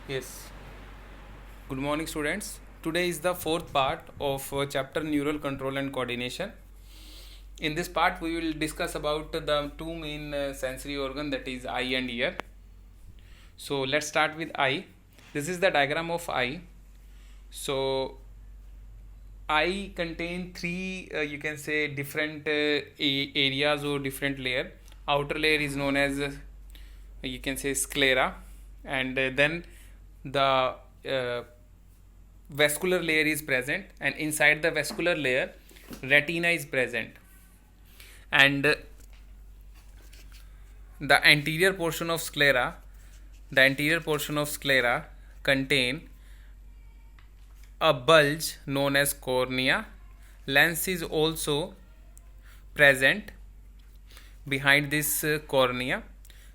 Yes. Good morning, students. Today is the fourth part of chapter Neural Control and Coordination. In this part, we will discuss about the two main sensory organ, that is eye and ear. So let's start with eye. This is the diagram of eye. So eye contain three, you can say, different areas or different layer. Outer layer is known as you can say sclera, and then the vascular layer is present, and inside the vascular layer retina is present, and the anterior portion of sclera contain a bulge known as cornea. Lens is also present behind this cornea.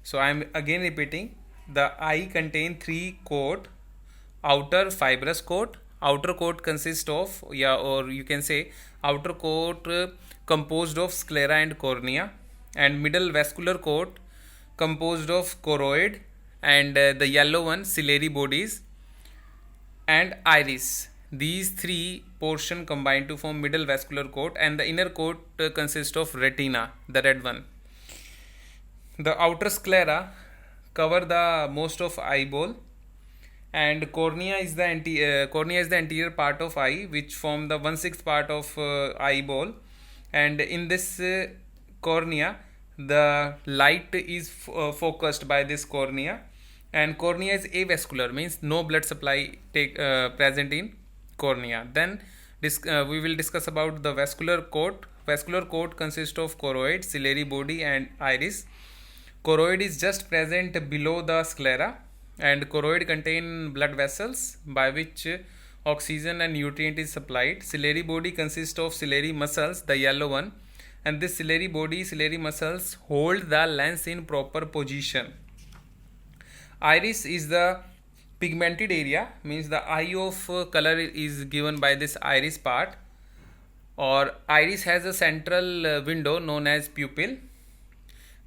So I am again repeating, the eye contain three coat: outer fibrous coat. Outer coat consists of, or you can say outer coat composed of sclera and cornea, and middle vascular coat composed of choroid, and the yellow one ciliary bodies and iris. These three portion combine to form middle vascular coat, and the inner coat consists of retina, the red one. The outer sclera cover the most of eyeball, and cornea is the anterior part of eye, which form the 1/6 part of eyeball. And in this cornea, the light is focused by this cornea, and cornea is avascular, means no blood supply take present in cornea. Then we will discuss about the vascular coat. Vascular coat consists of choroid, ciliary body and iris. Choroid is just present below the sclera, and choroid contain blood vessels by which oxygen and nutrient is supplied. Ciliary body consists of ciliary muscles, the yellow one, and this ciliary muscles hold the lens in proper position. Iris is the pigmented area, means the eye of color is given by this iris part, or iris has a central window known as pupil.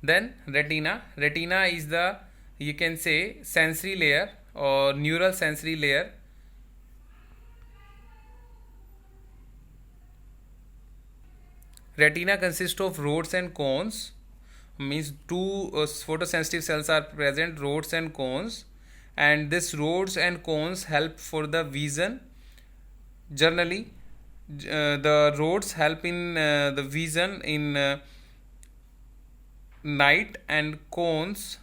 Then retina is the, you can say, sensory layer or neural sensory layer. Retina consists of rods and cones, means two photosensitive cells are present, rods and cones, and this rods and cones help for the vision. Generally the rods help in the vision in night, and cones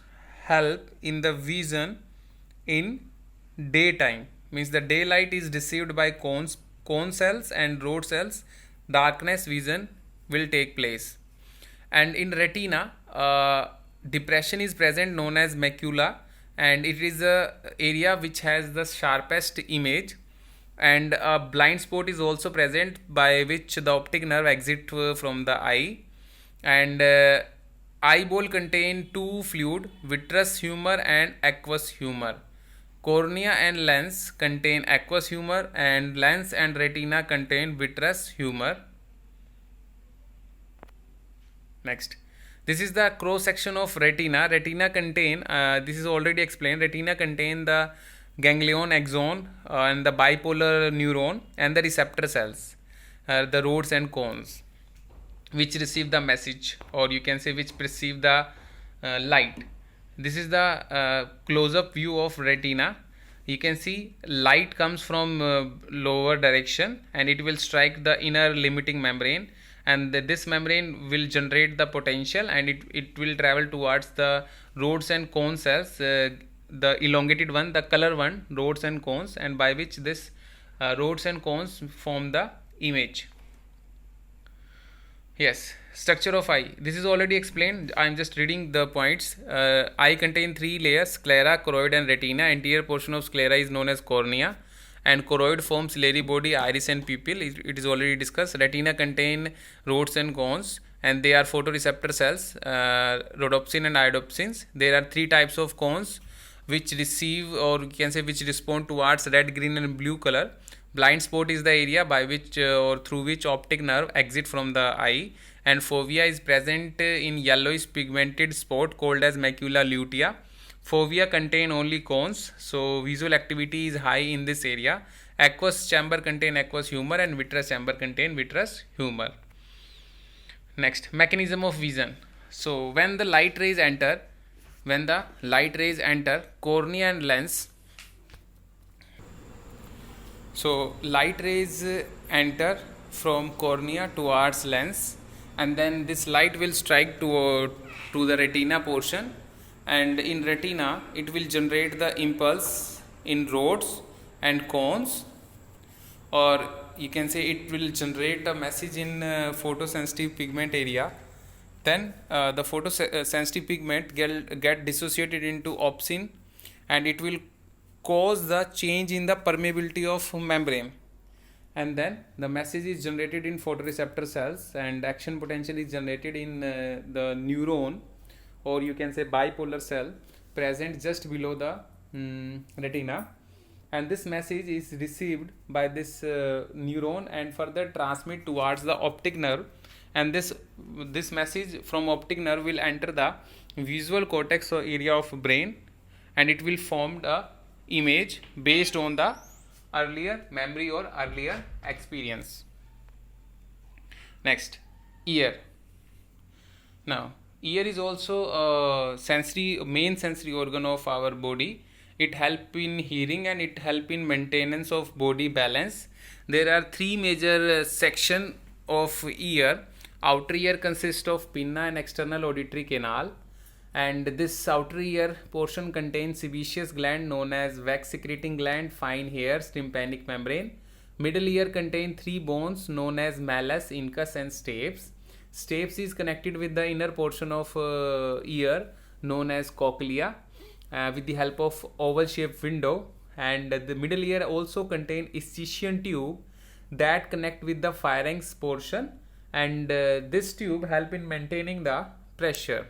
help in the vision in daytime, means the daylight is received by cone cells and rod cells, darkness vision will take place. And in retina, depression is present known as macula, and it is a area which has the sharpest image, and a blind spot is also present by which the optic nerve exit from the eye. And eyeball contain two fluid, vitreous humor and aqueous humor. Cornea and lens contain aqueous humor, and lens and retina contain vitreous humor. Next, this is the cross section of retina. Retina contain, this is already explained, retina contain the ganglion, axon, and the bipolar neuron and the receptor cells, the rods and cones, which receive the message, or you can say which perceive the light. This is the close-up view of retina. You can see light comes from lower direction, and it will strike the inner limiting membrane, and this membrane will generate the potential, and it will travel towards the rods and cone cells, the elongated one, the color one, rods and cones, and by which this rods and cones form the image. Yes, structure of eye. This is already explained. I am just reading the points. Eye contain three layers: sclera, choroid, and retina. Anterior portion of sclera is known as cornea, and choroid forms ciliary body, iris, and pupil. It is already discussed. Retina contain rods and cones, and they are photoreceptor cells, rhodopsin and iodopsins. There are three types of cones which receive, or you can say which respond towards red, green, and blue color. Blind spot is the area by which or through which optic nerve exit from the eye, and fovea is present in yellowish pigmented spot called as macula lutea. Fovea contain only cones, so visual activity is high in this area. Aqueous chamber contain aqueous humor, and vitreous chamber contain vitreous humor. Next, mechanism of vision. So when the light rays enter cornea and lens, so light rays enter from cornea towards lens, and then this light will strike to the retina portion, and in retina it will generate the impulse in rods and cones, or you can say it will generate a message in photosensitive pigment area. Then the photosensitive pigment get dissociated into opsin, and it will cause the change in the permeability of membrane, and then the message is generated in photoreceptor cells, and action potential is generated in the neuron, or you can say bipolar cell present just below the retina, and this message is received by this neuron and further transmit towards the optic nerve, and this message from optic nerve will enter the visual cortex or area of brain, and it will form the image based on the earlier memory or earlier experience. Next, ear. Now ear is also a main sensory organ of our body. It help in hearing and it help in maintenance of body balance. There are three major section of ear. Outer ear consists of pinna and external auditory canal, and this outer ear portion contains sebaceous gland known as wax secreting gland, fine hairs, tympanic membrane. Middle ear contains three bones known as malleus, incus and stapes. Stapes is connected with the inner portion of ear known as cochlea with the help of oval shaped window, and the middle ear also contain ischion tube that connect with the pharynx portion, and this tube help in maintaining the pressure.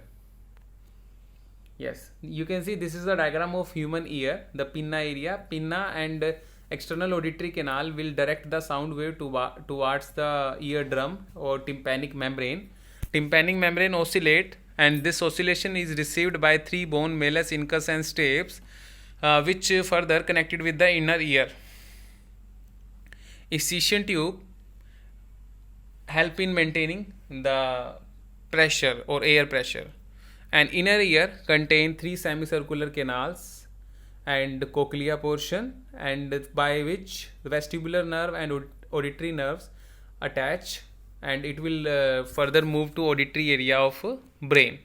Yes, you can see this is a diagram of human ear. The pinna area, pinna and external auditory canal will direct the sound wave towards the eardrum or tympanic membrane. Tympanic membrane oscillate, and this oscillation is received by three bone malleus, incus and stapes, which further connected with the inner ear. Ischion tube help in maintaining the pressure or air pressure, and inner ear contain three semicircular canals and cochlea portion, and by which the vestibular nerve and auditory nerves attach, and it will further move to auditory area of brain.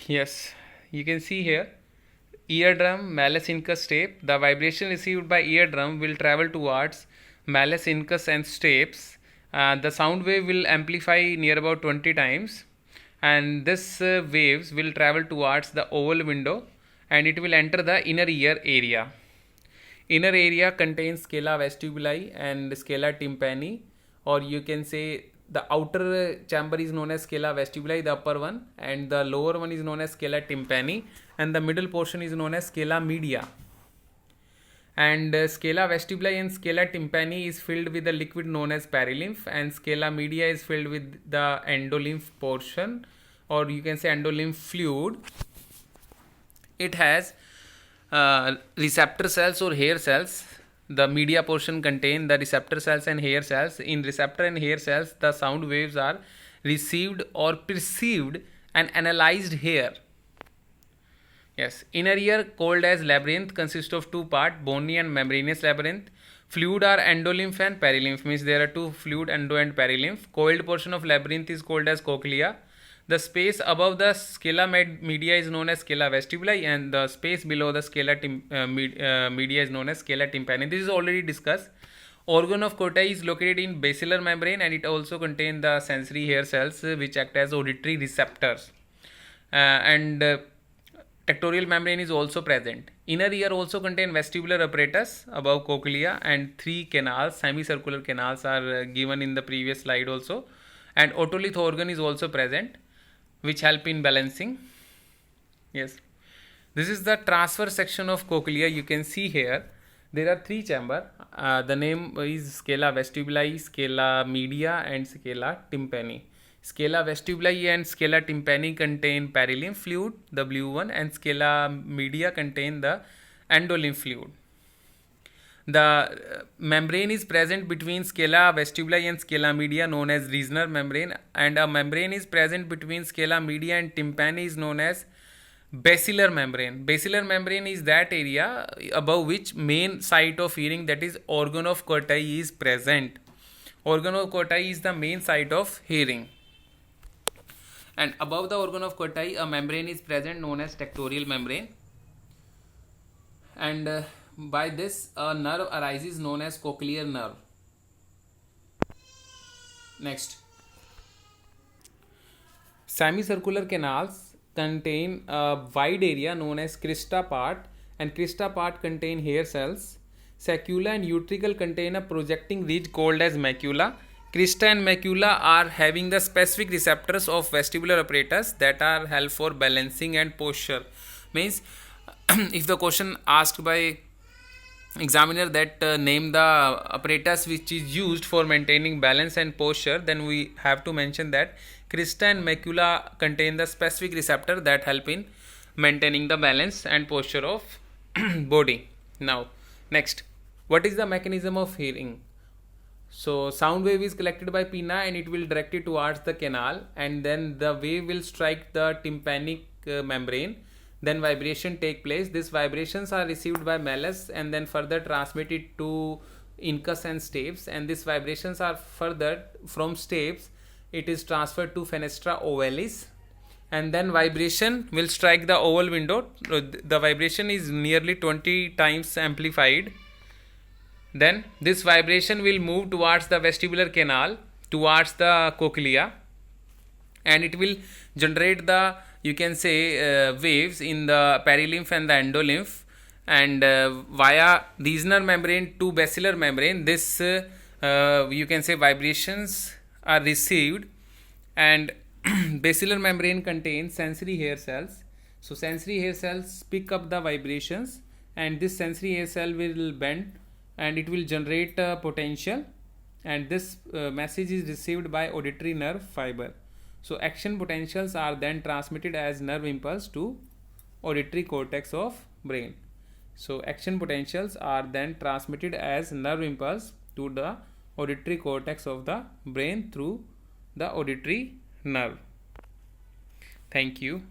Yes, you can see here eardrum, malleus, incus, stape. The vibration received by eardrum will travel towards malleus, incus and stapes. The sound wave will amplify near about 20 times, and this waves will travel towards the oval window, and it will enter the inner ear area. Inner area contains scala vestibuli and scala tympani, or you can say the outer chamber is known as scala vestibuli, the upper one, and the lower one is known as scala tympani, and the middle portion is known as scala media. And scala vestibuli and scala tympani is filled with a liquid known as perilymph, and scala media is filled with the endolymph portion, or you can say endolymph fluid. It has receptor cells or hair cells. The media portion contain the receptor cells and hair cells. In receptor and hair cells, the sound waves are received or perceived and analyzed here. Yes, inner ear called as labyrinth consists of two parts, bony and membranous labyrinth. Fluid are endolymph and perilymph, means there are two fluid, endo and perilymph. Coiled portion of labyrinth is called as cochlea. The space above the scala media is known as scala vestibuli, and the space below the scala media is known as scala tympani. This is already discussed. Organ of Corti is located in basilar membrane, and it also contains the sensory hair cells which act as auditory receptors. Tectorial membrane is also present. Inner ear also contain vestibular apparatus above cochlea, and three canals, semicircular canals, are given in the previous slide also. And otolith organ is also present, which help in balancing. Yes, this is the transverse section of cochlea. You can see here there are three chamber. The name is scala vestibuli, scala media and scala tympani. Scala vestibuli and scala tympani contain perilymph fluid, the blue one, and scala media contain the endolymph fluid. The membrane is present between scala vestibuli and scala media, known as Reissner membrane, and a membrane is present between scala media and tympani is known as basilar membrane. Basilar membrane is that area above which main site of hearing, that is organ of Corti, is present. Organ of Corti is the main site of hearing. And above the organ of Corti, a membrane is present known as tectorial membrane. And by this, a nerve arises known as cochlear nerve. Next, semicircular canals contain a wide area known as crista part, and crista part contain hair cells. Saccula and utricle contain a projecting ridge called as macula. Crista and macula are having the specific receptors of vestibular apparatus that are help for balancing and posture. Means if the question asked by examiner that name the apparatus which is used for maintaining balance and posture, then we have to mention that crista and macula contain the specific receptor that help in maintaining the balance and posture of body. Now next, what is the mechanism of hearing? So sound wave is collected by pinna and it will direct it towards the canal, and then the wave will strike the tympanic membrane. Then vibration take place. These vibrations are received by malleus and then further transmitted to incus and stapes, and these vibrations are further from stapes it is transferred to fenestra ovalis, and then vibration will strike the oval window. The vibration is nearly 20 times amplified. Then this vibration will move towards the vestibular canal, towards the cochlea, and it will generate the, you can say, waves in the perilymph and the endolymph, and via Reissner membrane to basilar membrane, this you can say vibrations are received. And basilar membrane contains sensory hair cells. So sensory hair cells pick up the vibrations, and this sensory hair cell will bend and it will generate potential, and this message is received by auditory nerve fiber. So action potentials are then transmitted as nerve impulse to auditory cortex of brain. So action potentials are then transmitted as nerve impulse to the auditory cortex of the brain through the auditory nerve. Thank you.